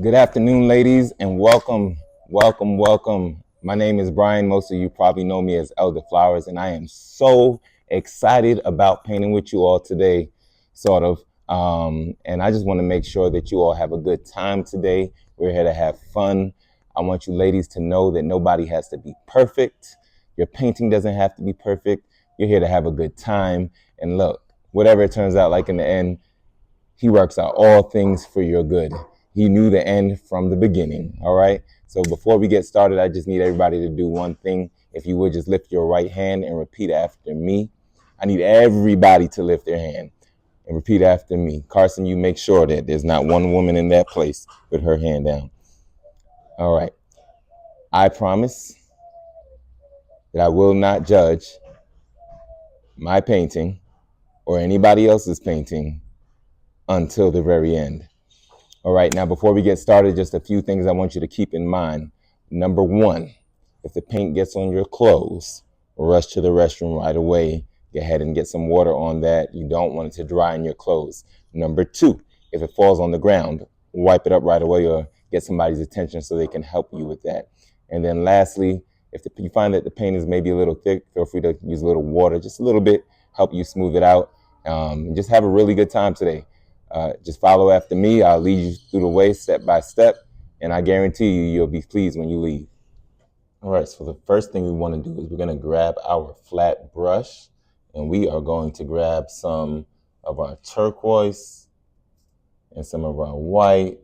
Good afternoon, ladies, and welcome, welcome, welcome. My name is Brian. Most of you probably know me as Elder Flowers, and I am so excited about painting with you all today, sort of. And I just want to make sure that you all have a good time today. We're here to have fun. I want you ladies to know that nobody has to be perfect. Your painting doesn't have to be perfect. You're here to have a good time. And look, whatever it turns out like in the end, he works out all things for your good. He knew the end from the beginning. All right. So before we get started, I just need everybody to do one thing. If you would just lift your right hand and repeat after me. I need everybody to lift their hand and repeat after me. Carson, you make sure that there's not one woman in that place with her hand down. All right. I promise that I will not judge my painting or anybody else's painting until the very end. All right, now before we get started, just a few things I want you to keep in mind. Number one, if the paint gets on your clothes, rush to the restroom right away. Go ahead and get some water on that. You don't want it to dry in your clothes. Number two, if it falls on the ground, wipe it up right away or get somebody's attention so they can help you with that. And then lastly, if you find that the paint is maybe a little thick, feel free to use a little water, just a little bit, help you smooth it out. And just have a really good time today. Just follow after me. I'll lead you through the way step by step, and I guarantee you, you'll be pleased when you leave. All right, so the first thing we want to do is we're going to grab our flat brush, and we are going to grab some of our turquoise and some of our white,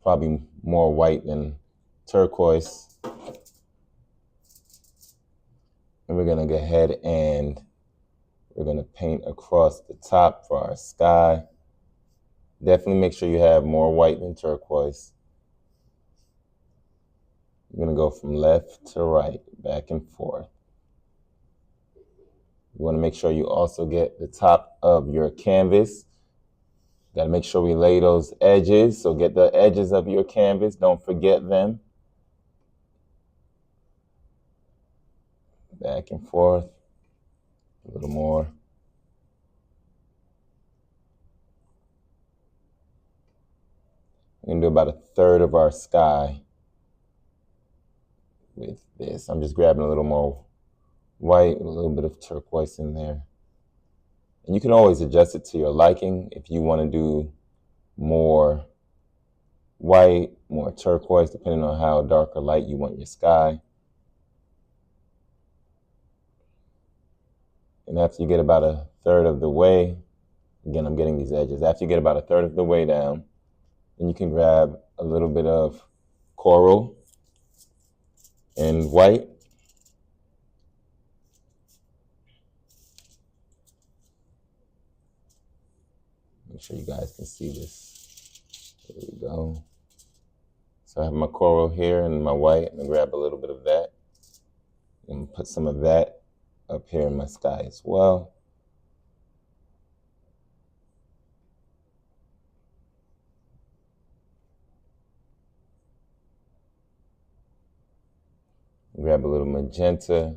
probably more white than turquoise. And we're going to go ahead and we're going to paint across the top for our sky. Definitely make sure you have more white than turquoise. You're going to go from left to right, back and forth. You want to make sure you also get the top of your canvas. Got to make sure we lay those edges. So get the edges of your canvas. Don't forget them. Back and forth. A little more. We're going to do about a third of our sky with this. I'm just grabbing a little more white, a little bit of turquoise in there. And you can always adjust it to your liking if you want to do more white, more turquoise, depending on how dark or light you want your sky. And after you get about a third of the way, again, I'm getting these edges. After you get about a third of the way down, then you can grab a little bit of coral and white. Make sure you guys can see this. There we go. So I have my coral here and my white. I'm going to grab a little bit of that and put some of that up here in my sky as well. Grab a little magenta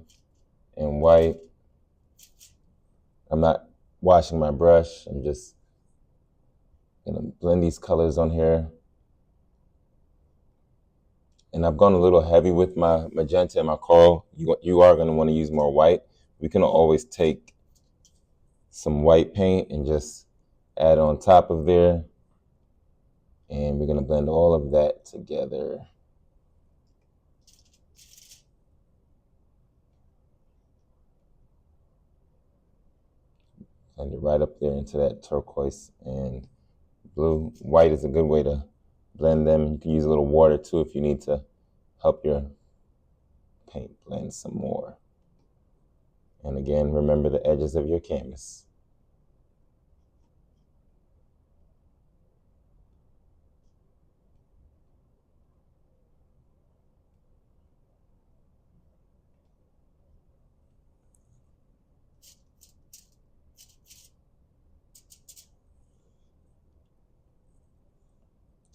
and white. I'm not washing my brush. I'm just going to blend these colors on here. And I've gone a little heavy with my magenta and my coral. You are going to want to use more white. We can always take some white paint and just add on top of there. And we're going to blend all of that together. Blend it right up there into that turquoise and blue. White is a good way to blend them. You can use a little water too if you need to help your paint blend some more. And again, remember the edges of your canvas.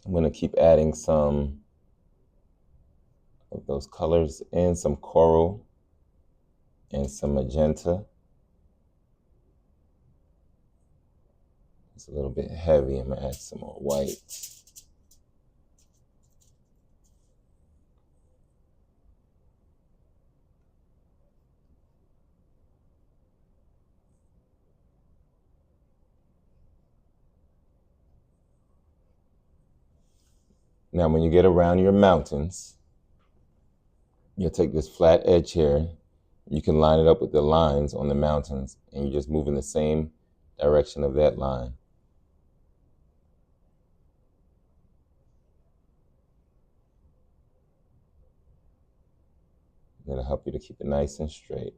I'm going to keep adding some of those colors in, some coral and some magenta. It's a little bit heavy. I'm going to add some more white. Now, when you get around your mountains, you'll take this flat edge here. You can line it up with the lines on the mountains, and you just move in the same direction of that line. That'll help you to keep it nice and straight.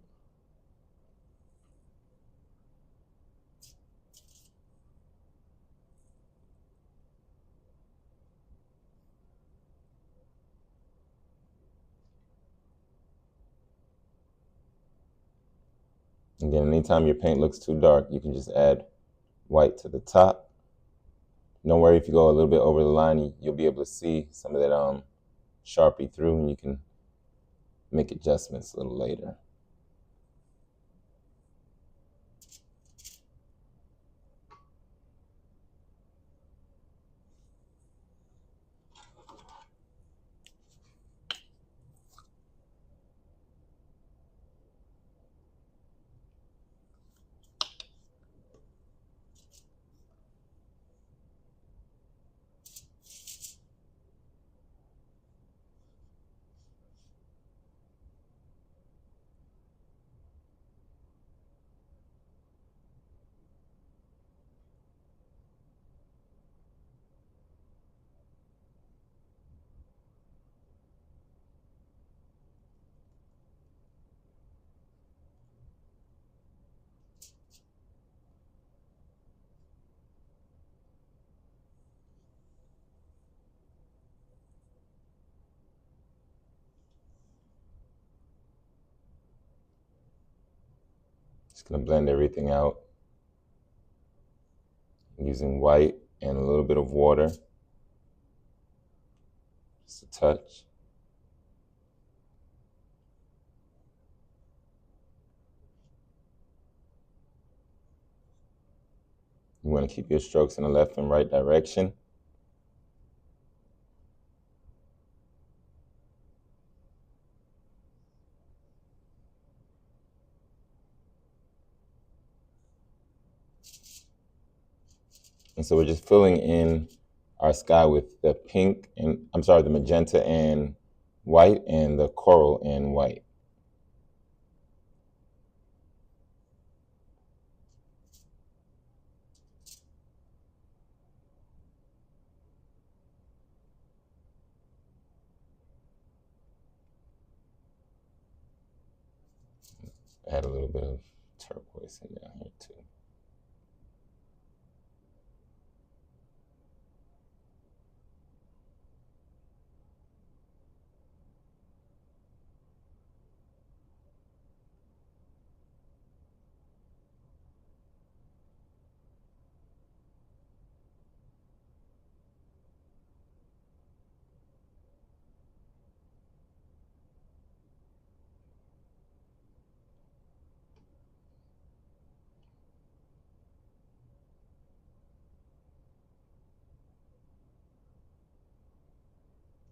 Again, anytime your paint looks too dark, you can just add white to the top. Don't worry if you go a little bit over the line, you'll be able to see some of that Sharpie through, and you can make adjustments a little later. Just gonna blend everything out using white and a little bit of water, just a touch. You want to keep your strokes in the left and right direction. And so we're just filling in our sky with the pink and, the magenta and white and the coral and white. Add a little bit of turquoise in down here too.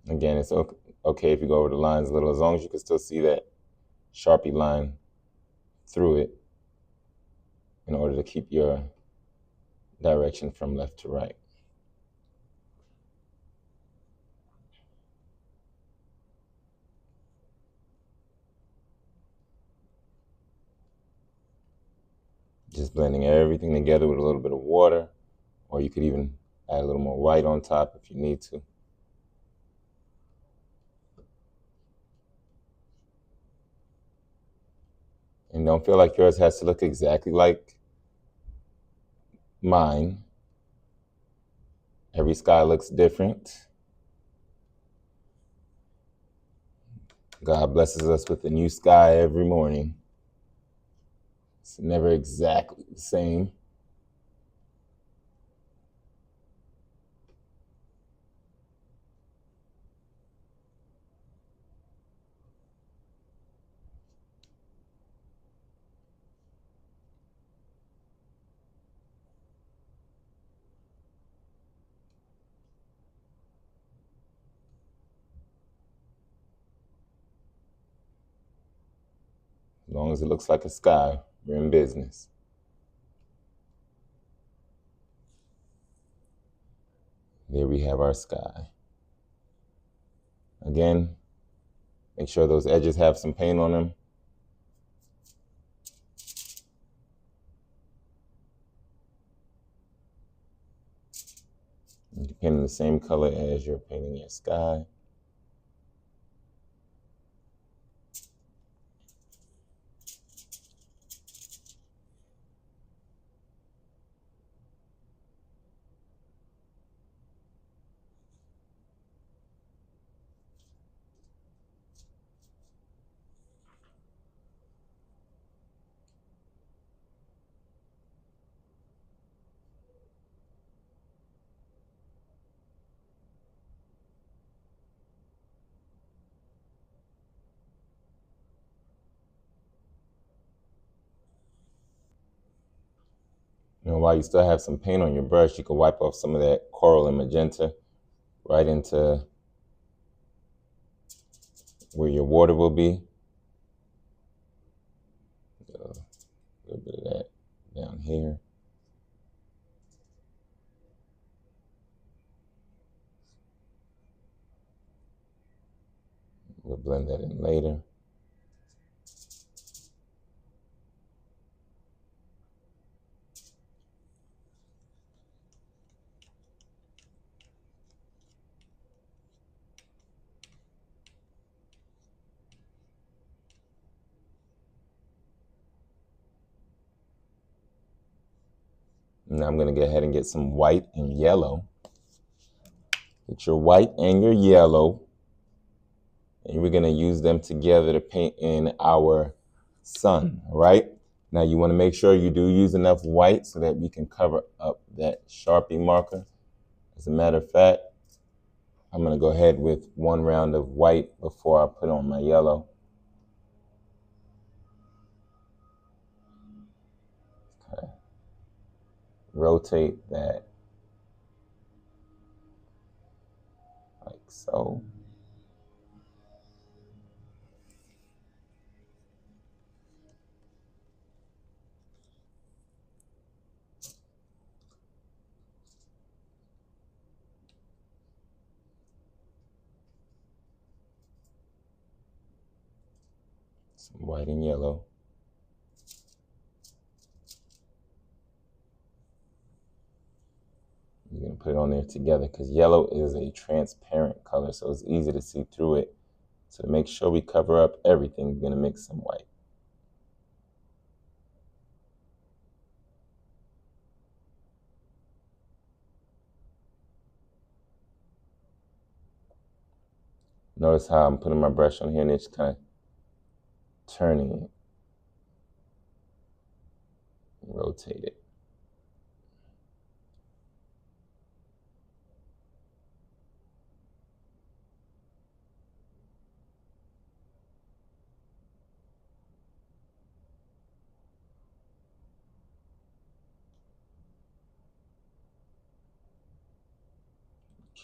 Again, it's okay if you go over the lines a little, as long as you can still see that Sharpie line through it in order to keep your direction from left to right. Just blending everything together with a little bit of water, or you could even add a little more white on top if you need to. And don't feel like yours has to look exactly like mine. Every sky looks different. God blesses us with a new sky every morning. It's never exactly the same. As long as it looks like a sky, we're in business. There we have our sky. Again, make sure those edges have some paint on them. You can paint in the same color as you're painting your sky. While you still have some paint on your brush, you can wipe off some of that coral and magenta right into where your water will be. A little bit of that down here. We'll blend that in later. Now I'm going to go ahead and get some white and yellow. Get your white and your yellow, and we're going to use them together to paint in our sun, all right? Now you want to make sure you do use enough white so that we can cover up that Sharpie marker. As a matter of fact, I'm going to go ahead with one round of white before I put on my yellow. Okay. Rotate that like so. Some white and yellow. You're going to put it on there together because yellow is a transparent color, so it's easy to see through it. So to make sure we cover up everything, we're going to mix some white. Notice how I'm putting my brush on here and it's kind of turning it. Rotate it.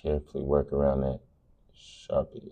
Carefully work around that Sharpie.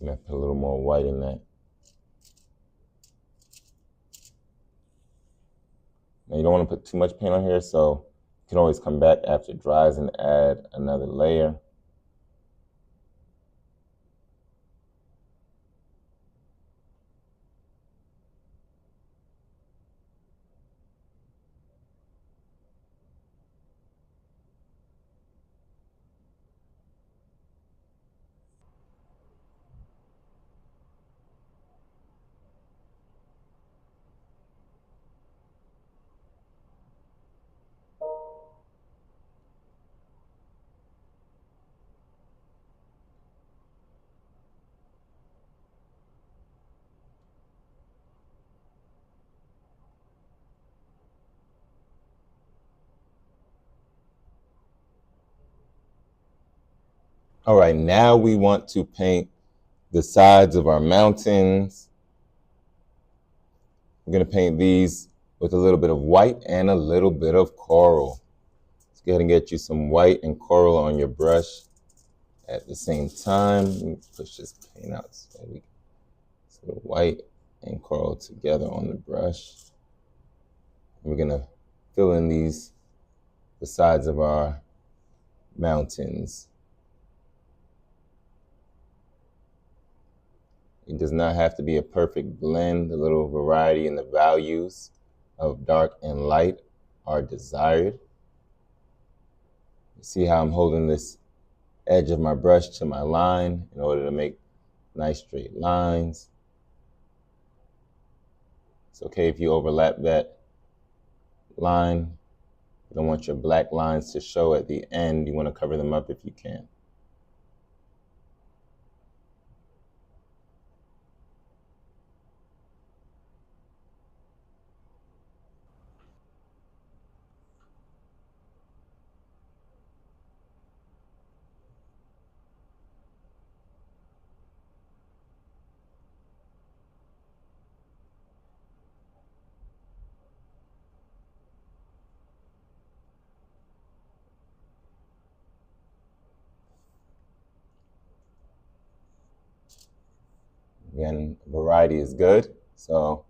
I'm going to put a little more white in that. Now you don't want to put too much paint on here, so you can always come back after it dries and add another layer. All right, now we want to paint the sides of our mountains. We're going to paint these with a little bit of white and a little bit of coral. Let's go ahead and get you some white and coral on your brush at the same time. Let me push this paint out so we so the white and coral together on the brush. We're going to fill in the sides of our mountains. It does not have to be a perfect blend. A little variety in the values of dark and light are desired. You see how I'm holding this edge of my brush to my line in order to make nice straight lines. It's okay if you overlap that line. You don't want your black lines to show at the end. You want to cover them up if you can. Again, variety is good. So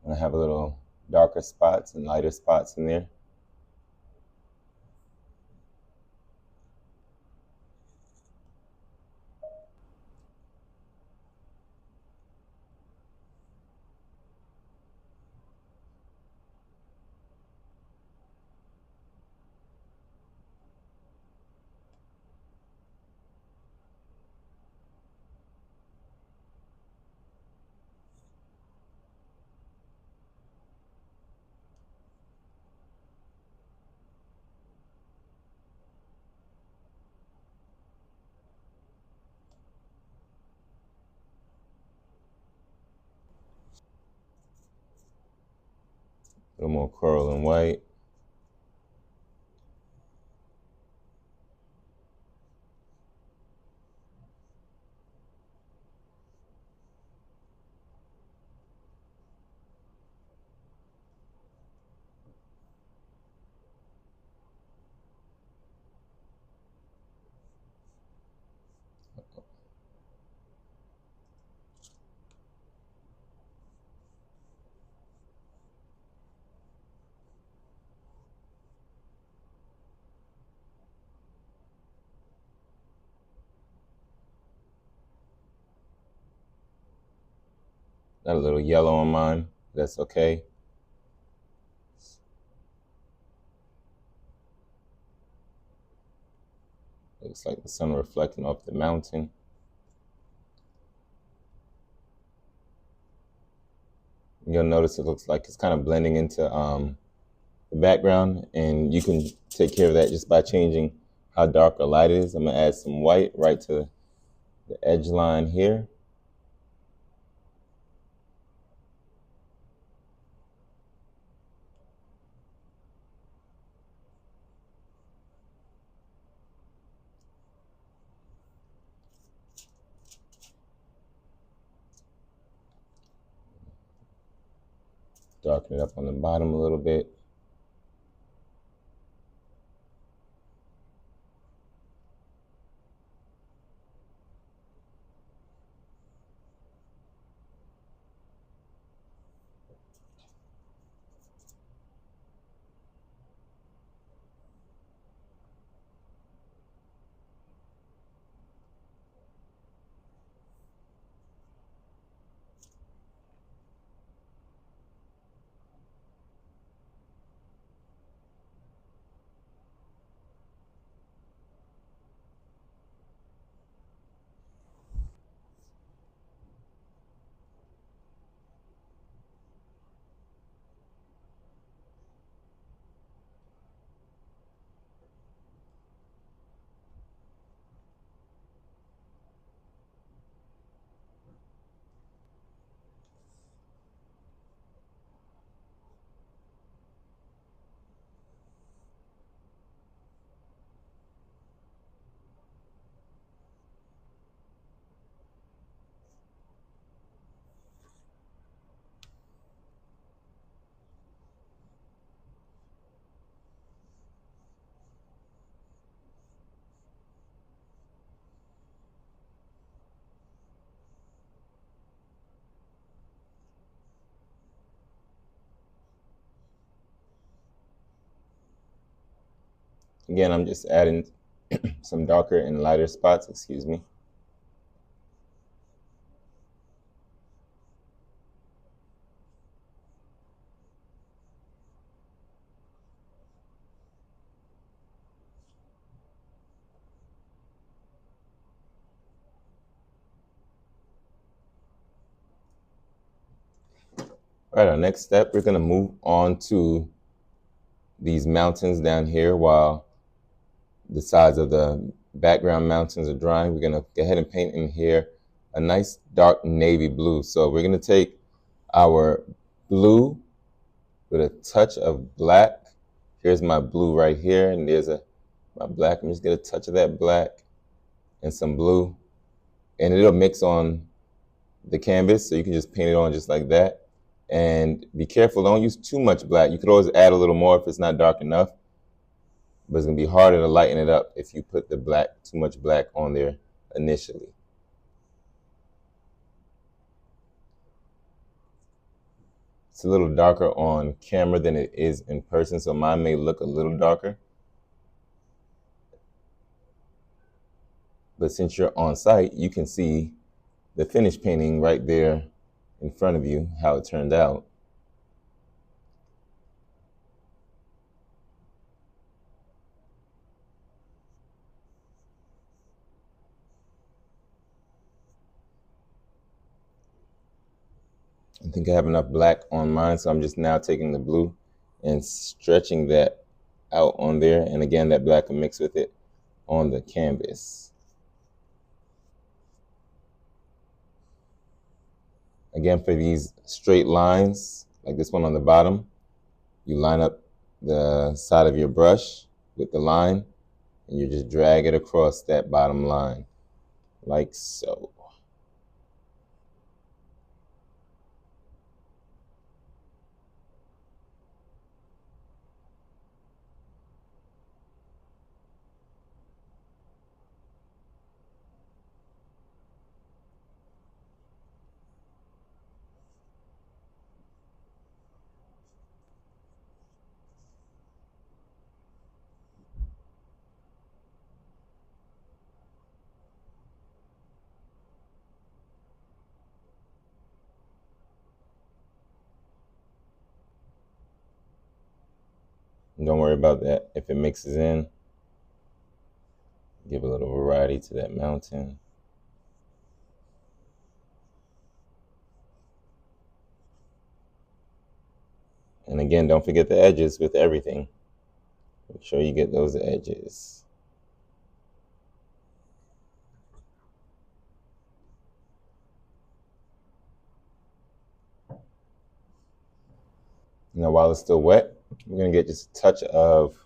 I'm gonna have a little darker spots and lighter spots in there. A little more coral and white. Got a little yellow on mine. That's okay. Looks like the sun reflecting off the mountain. You'll notice it looks like it's kind of blending into the background, and you can take care of that just by changing how dark or light it is. I'm gonna add some white right to the edge line here. Darken it up on the bottom a little bit. Again, I'm just adding some darker and lighter spots, excuse me. All right, our next step, we're gonna move on to these mountains down here while the sides of the background mountains are drying. We're gonna go ahead and paint in here a nice dark navy blue. So we're gonna take our blue with a touch of black. Here's my blue right here, and there's my black. I'm just gonna touch of that black and some blue, and it'll mix on the canvas, so you can just paint it on just like that. And be careful, don't use too much black. You could always add a little more if it's not dark enough, but it's gonna be harder to lighten it up if you put the black, too much black on there initially. It's a little darker on camera than it is in person, so mine may look a little darker. But since you're on site, you can see the finished painting right there in front of you, how it turned out. I think I have enough black on mine, so I'm just now taking the blue and stretching that out on there. And again, that black will mix with it on the canvas. Again, for these straight lines, like this one on the bottom, you line up the side of your brush with the line, and you just drag it across that bottom line, like so. And don't worry about that. If it mixes in, give a little variety to that mountain. And again, don't forget the edges with everything. Make sure you get those edges. Now, while it's still wet, we're gonna get just a touch of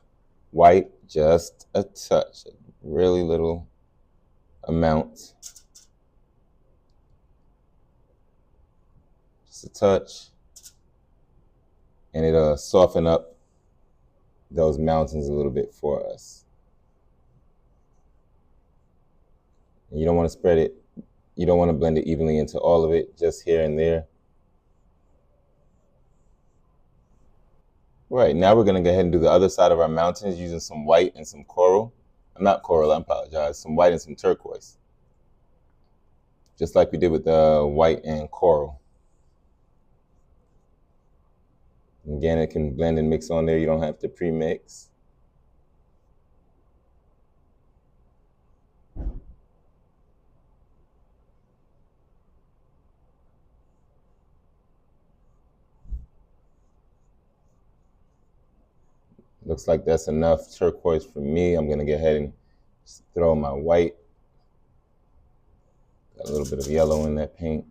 white, just a touch, a really little amount. Just a touch. And it'll soften up those mountains a little bit for us. And you don't want to spread it, you don't want to blend it evenly into all of it, just here and there. Right, now we're gonna go ahead and do the other side of our mountains using some white and some coral. Not coral, I apologize, some white and some turquoise. Just like we did with the white and coral. Again, it can blend and mix on there. You don't have to pre-mix. Looks like that's enough turquoise for me. I'm gonna go ahead and throw my white. Got a little bit of yellow in that paint.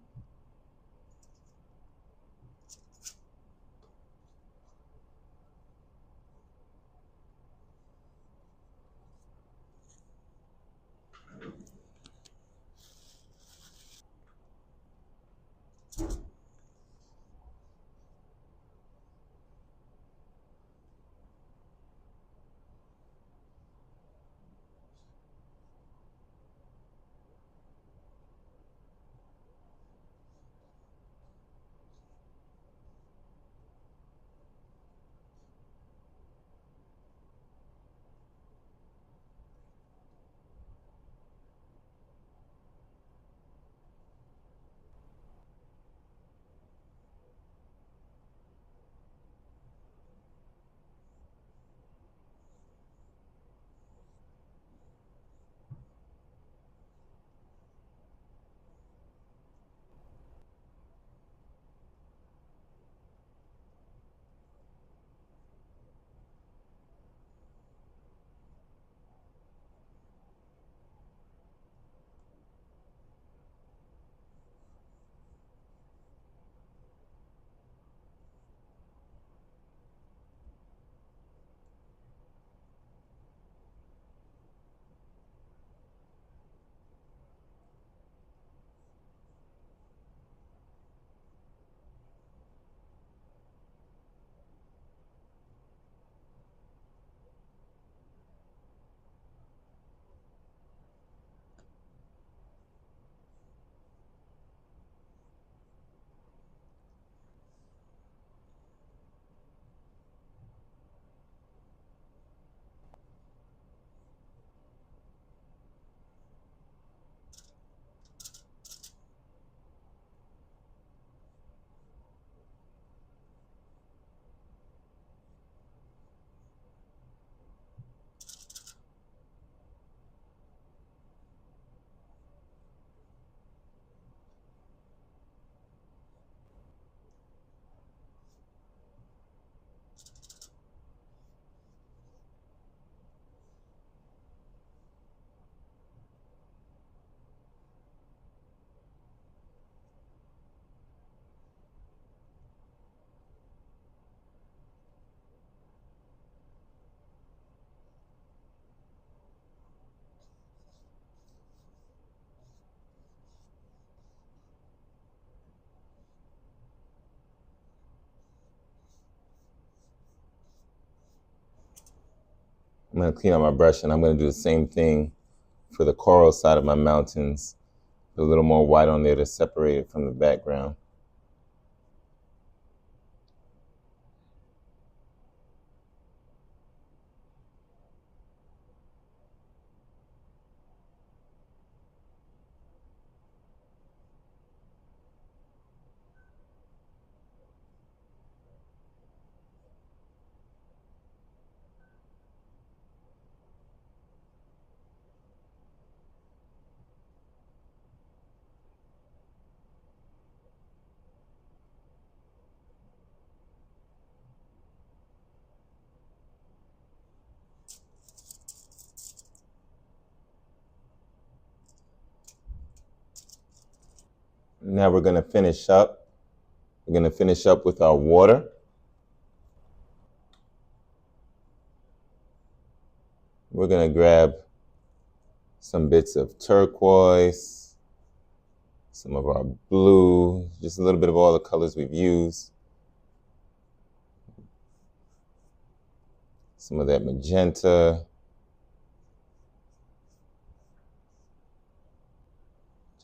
I'm going to clean out my brush, and I'm going to do the same thing for the coral side of my mountains. Put a little more white on there to separate it from the background. Now we're going to finish up. We're going to finish up with our water. We're going to grab some bits of turquoise, some of our blue, just a little bit of all the colors we've used. Some of that magenta.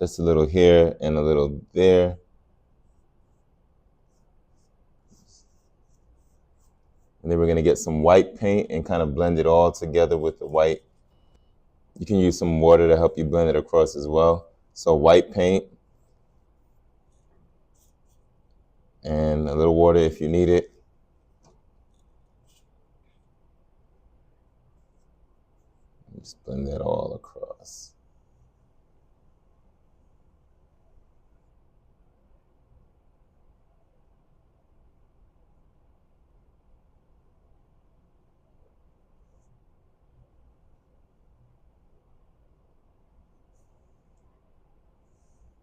Just a little here and a little there. And then we're going to get some white paint and kind of blend it all together with the white. You can use some water to help you blend it across as well. So white paint and a little water if you need it. Just blend that all across.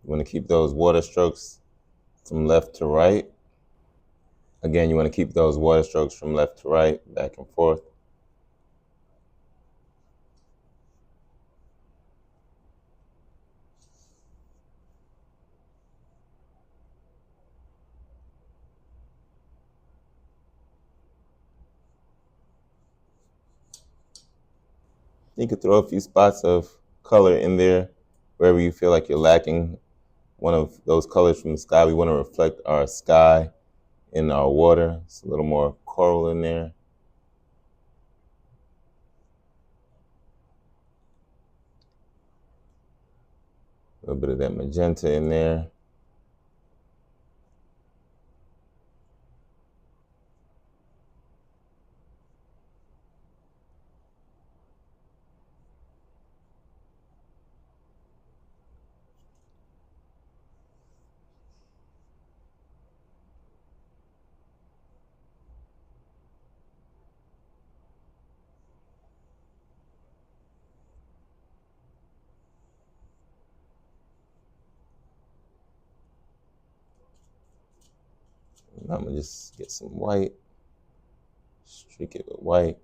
You want to keep those water strokes from left to right. Again, you want to keep those water strokes from left to right, back and forth. You could throw a few spots of color in there wherever you feel like you're lacking one of those colors from the sky. We want to reflect our sky in our water. It's a little more coral in there. A little bit of that magenta in there. And I'm gonna just get some white, streak it with white.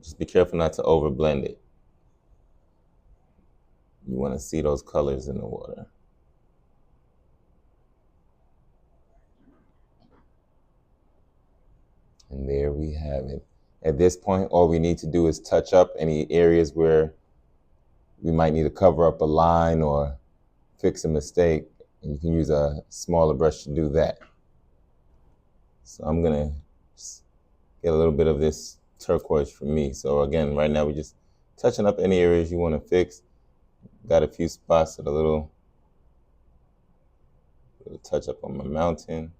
Just be careful not to overblend it. You want to see those colors in the water. And there we have it. At this point, all we need to do is touch up any areas where we might need to cover up a line or fix a mistake. And you can use a smaller brush to do that. So I'm gonna just get a little bit of this turquoise from me. So again, right now we're just touching up any areas you want to fix. Got a few spots with a little touch up on my mountain.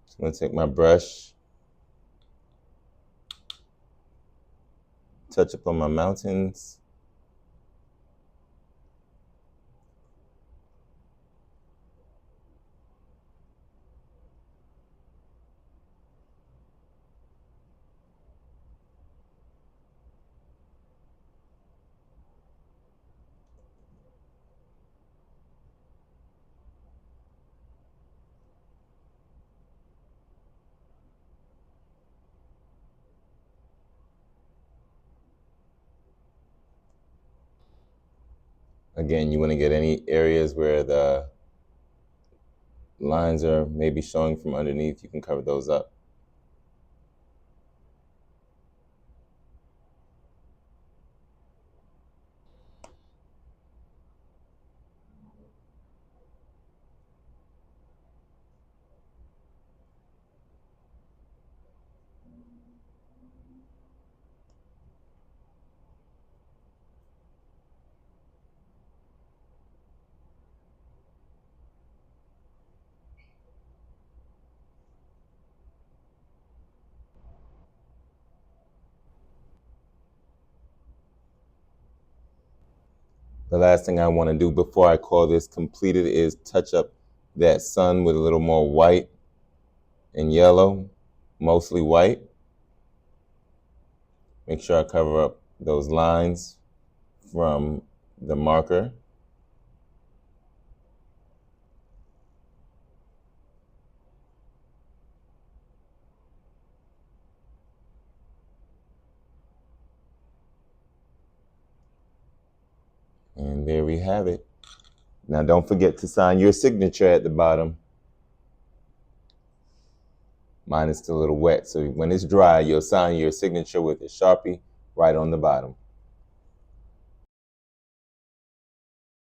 So I'm gonna take my brush, touch up on my mountains. Again, you want to get any areas where the lines are maybe showing from underneath, you can cover those up. The last thing I want to do before I call this completed is touch up that sun with a little more white and yellow, mostly white. Make sure I cover up those lines from the marker. And there we have it. Now don't forget to sign your signature at the bottom. Mine is still a little wet, so when it's dry, you'll sign your signature with a Sharpie right on the bottom.